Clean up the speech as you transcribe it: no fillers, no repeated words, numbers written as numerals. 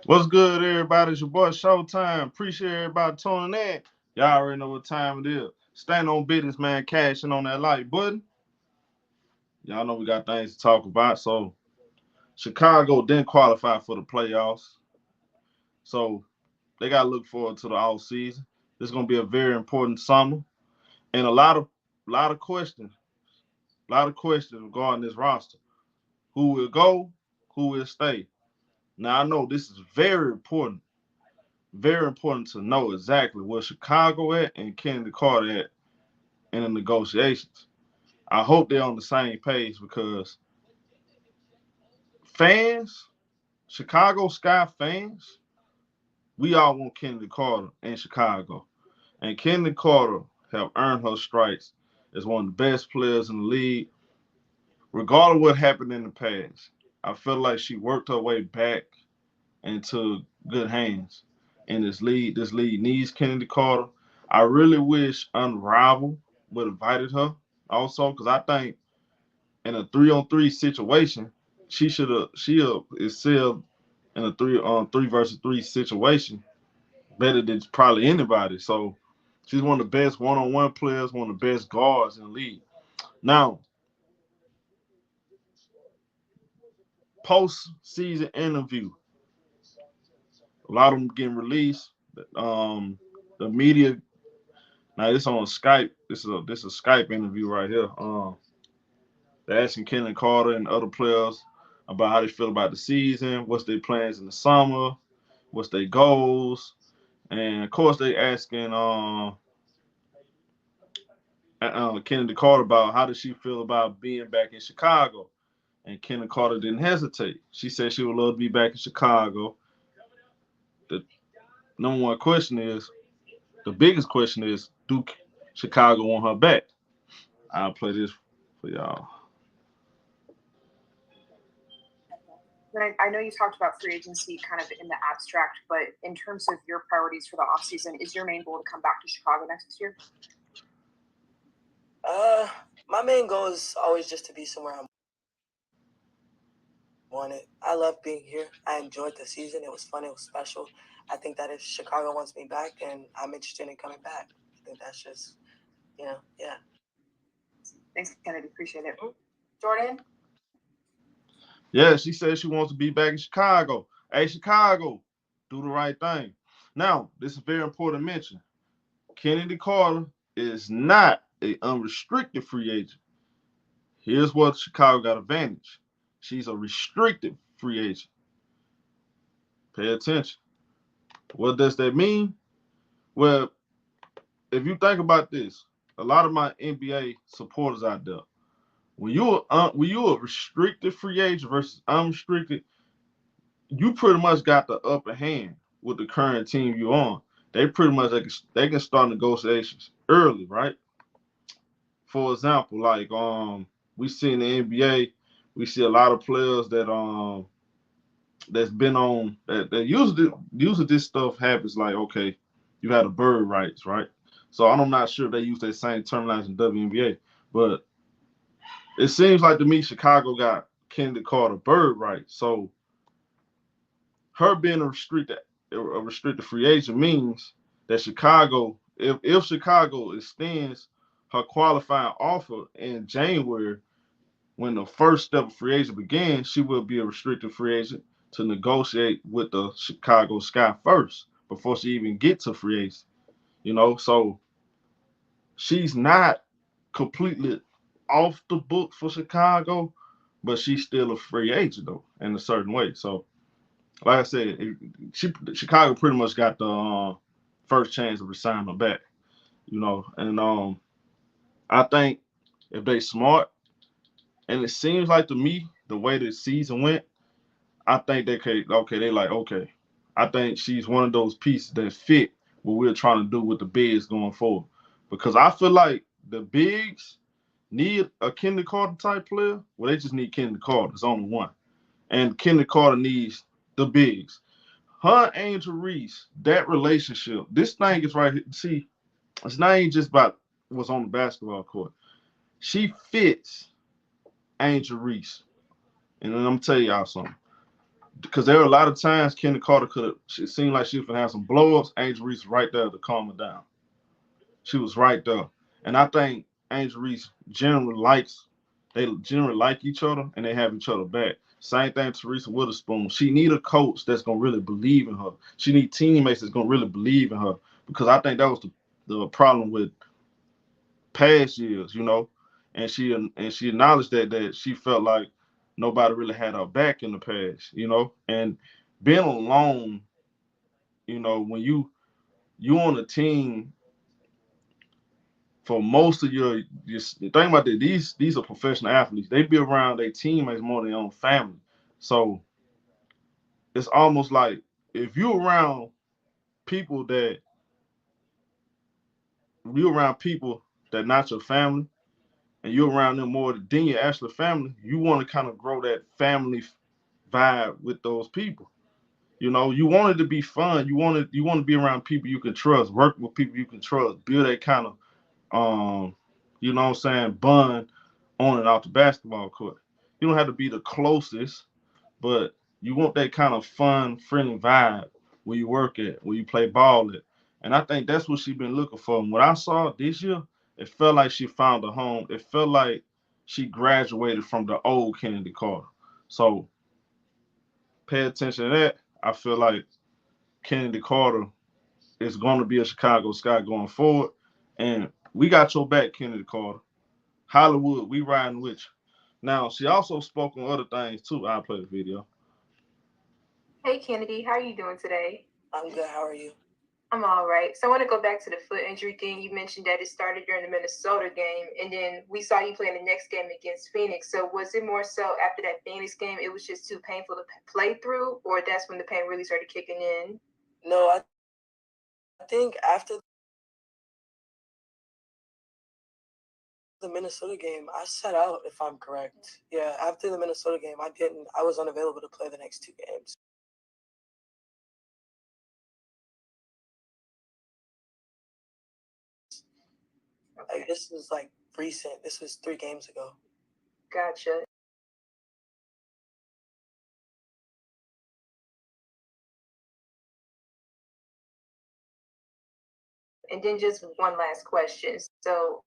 What's good, everybody? It's your boy Showtime. Appreciate everybody tuning in. Y'all already know what time it is. Stand on business, man. Cashing on that like button. Y'all know we got things to talk about. So, Chicago didn't qualify for the playoffs. So, they got to look forward to the off season. This is going to be a very important summer. And a lot of questions. A lot of questions regarding this roster. Who will go? Who will stay? Now, I know this is very important to know exactly where Chicago at and Kennedy Carter at in the negotiations. I hope they're on the same page because fans, Chicago Sky fans, we all want Kennedy Carter in Chicago. And Kennedy Carter have earned her stripes as one of the best players in the league, regardless of what happened in the past. I feel like she worked her way back into good hands in this league. This league needs Kennedy Carter. I really wish Unrival would have invited her also because I think in a 3-on-3 situation, she excelled in a three versus three situation better than probably anybody. So she's one of the best one-on-one players, one of the best guards in the league. Now, post-season interview, a lot of them getting released. Um, the media now this on Skype. This is a Skype interview right here. They're asking Kennedy Carter and other players about how they feel about the season, what's their plans in the summer, what's their goals, and of course they asking Kennedy Carter about how does she feel about being back in Chicago. And Kennedy Carter didn't hesitate. She said she would love to be back in Chicago. The number one question is, the biggest question is, do Chicago want her back? I'll play this for y'all. I know you talked about free agency kind of in the abstract, but in terms of your priorities for the offseason, is your main goal to come back to Chicago next year? Uh, my main goal is always just to be somewhere I wanted. I love being here. I enjoyed the season. It was fun. It was special. I think that if Chicago wants me back, then I'm interested in coming back. I think that's just, yeah. Thanks, Kennedy. Appreciate it. Jordan? Yeah, she said she wants to be back in Chicago. Hey, Chicago, do the right thing. Now, this is very important to mention. Kennedy Carter is not a unrestricted free agent. Here's what Chicago got advantage. She's a restricted free agent. Pay attention. What does that mean? Well, if you think about this, a lot of my NBA supporters out there, when you a restricted free agent versus unrestricted, you pretty much got the upper hand with the current team you're on. They pretty much they can start negotiations early, right? For example, like we see in the NBA, we see a lot of players that's been on that usually this stuff happens like okay, you had a bird rights, right? So I'm not sure if they use that same terminology in WNBA, but it seems like to me Chicago got Kennedy Carter bird rights. So her being a restricted free agent means that Chicago, if Chicago extends her qualifying offer in January, when the first step of free agent begins, she will be a restricted free agent to negotiate with the Chicago Sky first before she even gets to free agent. So she's not completely off the book for Chicago, but she's still a free agent though in a certain way. So like I said, Chicago pretty much got the first chance of resigning her back, and I think if they smart, and it seems like to me the way the season went, I think they could okay. They like okay, I think she's one of those pieces that fit what we're trying to do with the bigs going forward, because I feel like the bigs need a Kennedy Carter type player. Well, they just need Kennedy Carter. There's only one, and Kennedy Carter needs the bigs. Her and Angel Reese, that relationship, this thing is right here. See, it's not even just about what's on the basketball court. She fits Angel Reese. And then I'm gonna tell y'all something. because there were a lot of times Kennedy Carter could have. It seemed like she was gonna have some blow-ups. Angel Reese was right there to calm her down. She was right there, and I think Angel Reese generally likes. They generally like each other and they have each other back. Same thing Teresa Witherspoon. She need a coach that's gonna really believe in her. She need teammates that's gonna really believe in her because I think that was the problem with past years, and she acknowledged that she felt like nobody really had her back in the past. And being alone, when you on a team for most of your think about that these are professional athletes. They be around their teammates more than their own family. So it's almost like if you're around people that you're around people that not your family and you're around them more than your actual family, you want to kind of grow that family vibe with those people. You want it to be fun. You want to be around people you can trust, work with people you can trust, build that kind of you know what I'm saying, bond on and off the basketball court. You don't have to be the closest, but you want that kind of fun, friendly vibe where you work at, where you play ball at. And I think that's what she's been looking for. And what I saw this year, it felt like she found a home. It felt like she graduated from the old Kennedy Carter. So pay attention to that. I feel like Kennedy Carter is going to be a Chicago Sky going forward. And we got your back, Kennedy Carter. Hollywood, we riding with you. Now, she also spoke on other things too. I'll play the video. Hey, Kennedy, how are you doing today? I'm good. How are you? I'm all right. So I want to go back to the foot injury thing. You mentioned that it started during the Minnesota game, and then we saw you play in the next game against Phoenix. So was it more so after that Phoenix game, it was just too painful to play through, or that's when the pain really started kicking in? No, I think after the Minnesota game, I sat out, if I'm correct. Yeah, after the Minnesota game, I was unavailable to play the next 2 games. Okay. Like, this was like recent. This was 3 games ago. Gotcha. And then just one last question. So